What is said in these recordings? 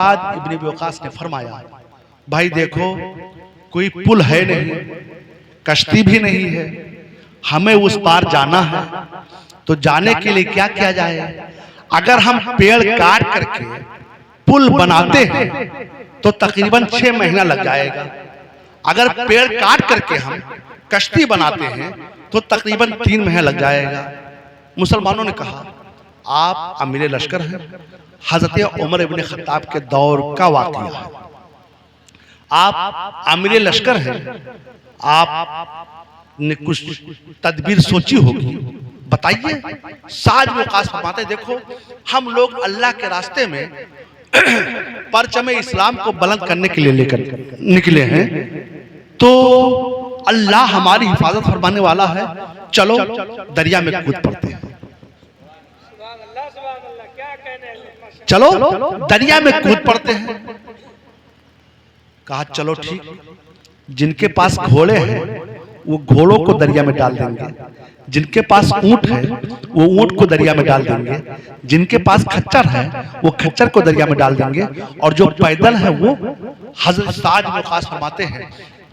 साद इब्न वक़ास ने फरमाया, भाई देखो कोई पुल है नहीं, कश्ती भी नहीं है, हमें उस पार जाना है, तो जाने के लिए क्या किया जाए? अगर हम पेड़ काट करके पुल बनाते हैं तो तकरीबन 6 महीना लग जाएगा। अगर पेड़ काट करके हम कश्ती बनाते हैं तो तकरीबन 3 महीना लग जाएगा। मुसलमानों ने कहा, आप अमीर लश्कर हैं, हजरत उमर इब्न खत्ताब के दौर का वाक़या है, आप अमीर लश्कर हैं, आपने कुछ तदबीर सोची होगी, बताइए। साद वक़ास फरमाते, देखो हम लोग अल्लाह के रास्ते में परचम इस्लाम को बुलंद करने के लिए लेकर निकले हैं, तो अल्लाह हमारी हिफाजत फरमाने वाला है, चलो दरिया में कूद पड़ते हैं, चलो दरिया में कूद पड़ते हैं। कहा चलो ठीक, जिनके पास घोड़े हैं वो घोड़ों को दरिया में डाल देंगे, जिनके पास ऊंट है वो ऊंट को दरिया में डाल देंगे, जिनके पास खच्चर है वो खच्चर को दरिया में डाल देंगे, और जो पैदल है वो हज़रत साद इब्न वक़ास फरमाते हैं,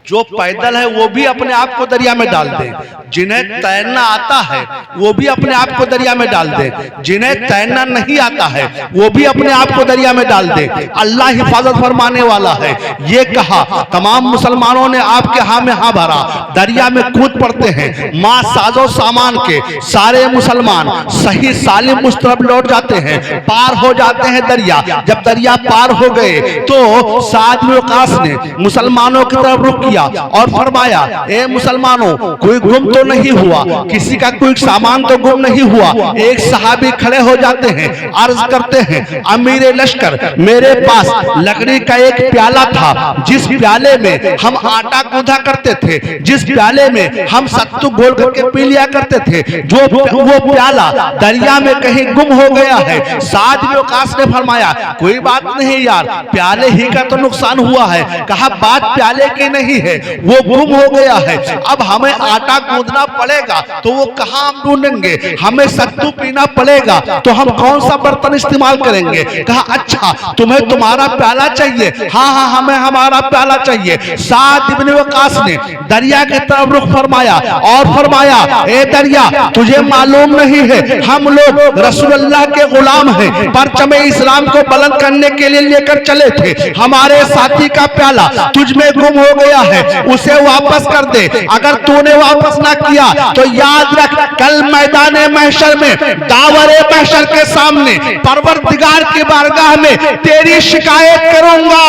जो पैदल है वो भी अपने आप को दरिया में डाल दे, जिन्हें तैरना आता है वो भी अपने आप को दरिया में डाल दे, जिन्हें तैरना नहीं आता है वो भी अपने आप को दरिया में डाल दे, अल्लाह हिफाजत फरमाने वाला है। ये कहा, तमाम मुसलमानों ने आपके हाँ में हाँ भरा, दरिया में कूद पड़ते हैं। माँ साजो सामान के सारे मुसलमान सही सालिम उस तरफ लौट जाते हैं, पार हो जाते हैं दरिया। जब दरिया पार हो गए तो साद इब्न वक़ास ने मुसलमानों की तरफ रुख किया और फरमाया, ए मुसलमानों, कोई गुम तो नहीं हुआ, किसी का कोई सामान तो गुम नहीं हुआ। एक सहाबी खड़े हो जाते हैं, अर्ज करते हैं, अमीर लश्कर, मेरे पास लकड़ी का एक प्याला था, जिस प्याले में हम आटा गूंधा करते थे, जिस प्याले में हम सत्तू घोल करके पी लिया करते थे, जो वो प्याला दरिया में कहीं गुम हो गया है। साद इब्न वक़ास ने फरमाया, कोई बात नहीं यार, प्याले ही का तो नुकसान हुआ है। कहा, बात प्याले की नहीं है, वो गुम हो गया है, अब हमें आटा गूंदना पड़ेगा, तो वो कहां हम ढूंढेंगे? हमें सत्तू पीना पड़ेगा, तो हम कौन सा बर्तन इस्तेमाल करेंगे? कहा, अच्छा तुम्हें तुम्हारा प्याला चाहिए? हाँ हाँ, हमें हमारा प्याला चाहिए। साद इब्न वक़ास ने दरिया की तरफ रुख फरमाया और फरमाया, ए दरिया, तुझे मालूम नहीं है हम लोग रसूलुल्लाह के गुलाम हैं, परचम इस्लाम को बुलंद करने के लिए लेकर चले थे, हमारे साथी का प्याला तुझ में गुम हो गया है, उसे वापस कर दे। अगर तूने वापस ना किया तो याद रख, कल मैदान महशर में, दावरे महशर के सामने परवरदिगार की बारगाह में तेरी शिकायत करूंगा।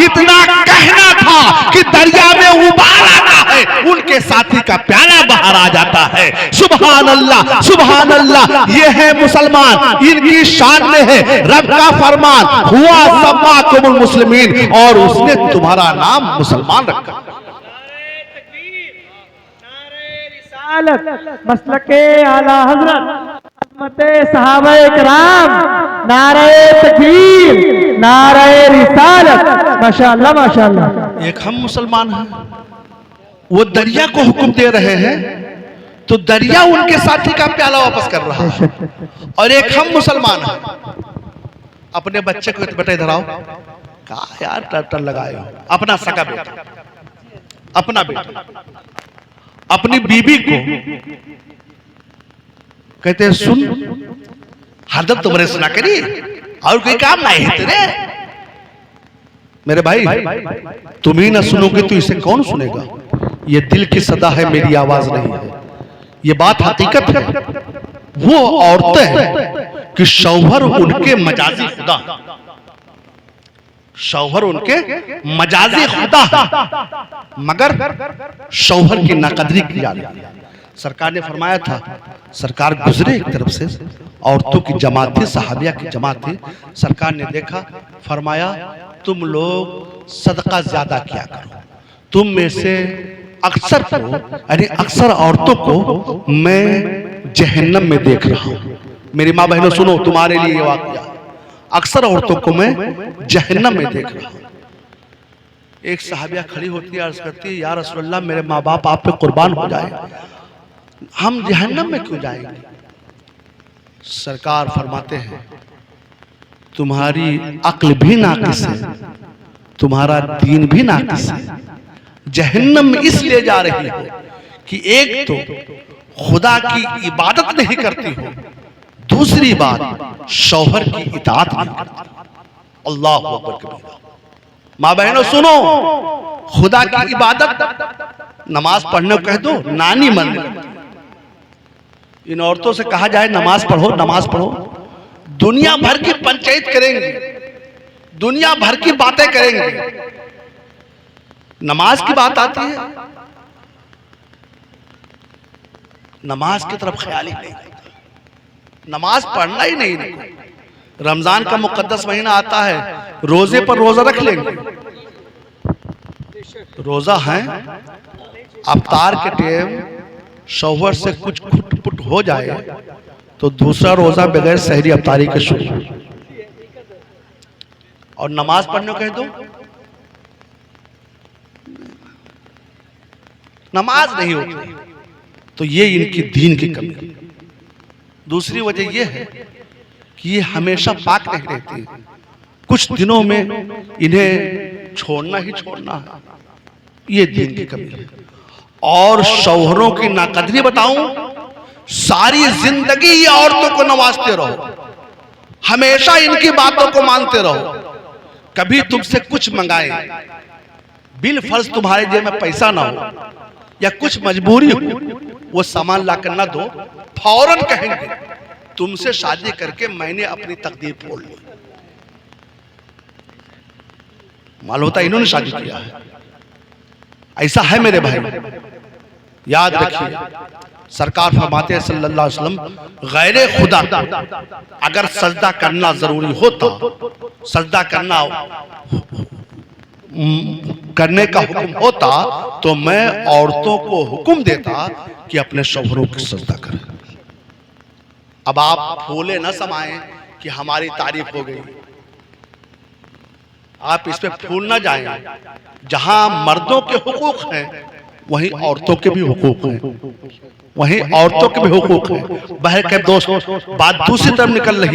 इतना कहना था कि दरिया में उबाल आता है, उनके साथी का प्याला बाहर आ जाता है। सुभान अल्लाह, सुभान अल्लाह। ये है मुसलमान, इनकी शान में है रब का फरमान, हुआ सम्माकुमुल मुस्लिमीन, और उसने तुम्हारा नाम मुसलमान रखा। मसलके आला हजरत अज़मते सहाबाए किराम, नारे तकबीर, नारे रिसालत, माशाअल्लाह माशाअल्लाह। एक हम मुसलमान हैं, वो दरिया को हुक्म दे रहे हैं तो दरिया उनके साथी का प्याला वापस कर रहा है, और एक हम मुसलमान हैं। अपने बच्चे को बेटा इधर आओ, कहा यार टर्टल लगाए हो, अपना सगा बेटा, अपना बेटा, अपनी बीबी को कहते हैं, सुन हरदम तुम्हारे सुना करी और कोई काम नहीं है तेरे। मेरे भाई, तुम ही ना सुनोगे तो इसे कौन सुनेगा? ये दिल की सदा है, मेरी आवाज नहीं है, ये बात हकीकत है। वो औरतें हैं कि शौहर उनके मजाजी खुदा, शौहर उनके मजाजी खुदा है, मगर शौहर की नाकदरी की जा रही है। सरकार ने फरमाया था, सरकार गुजरे एक तरफ से, औरतों की जमात थी, सहाबिया की जमात थी, सरकार ने देखा, फरमाया तुम लोग सदका ज्यादा किया करो, तुम में से अक्सर को, यानी अक्सर औरतों को मैं जहन्नम में देख रहा हूं। मेरी माँ बहनों सुनो, तुम्हारे लिए ये वाक़या, अक्सर औरतों को मैं जहन्नम में देख रहा हूं। एक सहाबिया खड़ी होती है, अर्ज करती है, या रसूलल्लाह, मेरे माँ बाप आप पे कुर्बान हो जाए, हम जहन्नम में क्यों जाएंगे? सरकार फरमाते हैं, तुम्हारी अक्ल भी नाकिस है, तुम्हारा दीन भी नाकिस है। जहन्नम में इसलिए जा रही हो कि एक तो खुदा की इबादत नहीं करती हो, दूसरी बात शौहर की इताअत नहीं करती। अल्लाह अकबर कबीरा। माँ बहनों सुनो, खुदा की इबादत नमाज पढ़ने को कह दो, नानी मानने लगती। इन औरतों से कहा जाए नमाज पढ़ो नमाज पढ़ो, दुनिया भर की पंचायत करेंगे, दुनिया भर की बातें करेंगे, नमाज की बात आती है, नमाज की तरफ ख्याल ही नहीं, नमाज पढ़ना ही नहीं। रमजान का मुकद्दस महीना आता है, रोजे पर रोजा रख लेंगे, रोजा है, अफ्तार के टाइम शौहर से कुछ खुटपुट हो जाए तो दूसरा रोजा बगैर सहरी अफ्तारी के शुरू, और नमाज पढ़ने को कह दो, नमाज नहीं होती। तो ये इनकी दीन की कमी। दूसरी वजह यह है कि ये हमेशा पाक नहीं रहती, कुछ दिनों में इन्हें छोड़ना ही छोड़ना है, ये दीन की कमी है। और शौहरों की नाकदरी बताऊं, सारी जिंदगी ये औरतों को नवाजते रहो, हमेशा इनकी बातों को मानते रहो, कभी तुमसे कुछ मंगाए, बिल फर्ज तुम्हारे जेब में पैसा ना हो या कुछ मजबूरी हो, वो सामान लाकर ना दो, फौरन कहेंगे तुमसे शादी करके मैंने अपनी तकदीर फोड़ ली। मालूम होता इन्होंने शादी किया है, ऐसा है मेरे भाई। याद रखिए, सरकार फरमाते हैं सल्लल्लाहु अलैहि वसल्लम, गैरे खुदा अगर सजदा करना जरूरी होता, सजदा करने का हुक्म होता तो मैं औरतों को हुक्म देता कि अपने शौहरों की सजदा करें। अब आप फूले न समाएं कि हमारी तारीफ हो गई, आप इस पे फूल न जाएं। जहां मर्दों के हुकूक हैं वहीं औरतों के भी हुकूक हैं, वहीं औरतों के भी हुकूक हैं। बहर के दोस्त, बात दूसरी तरफ निकल रही।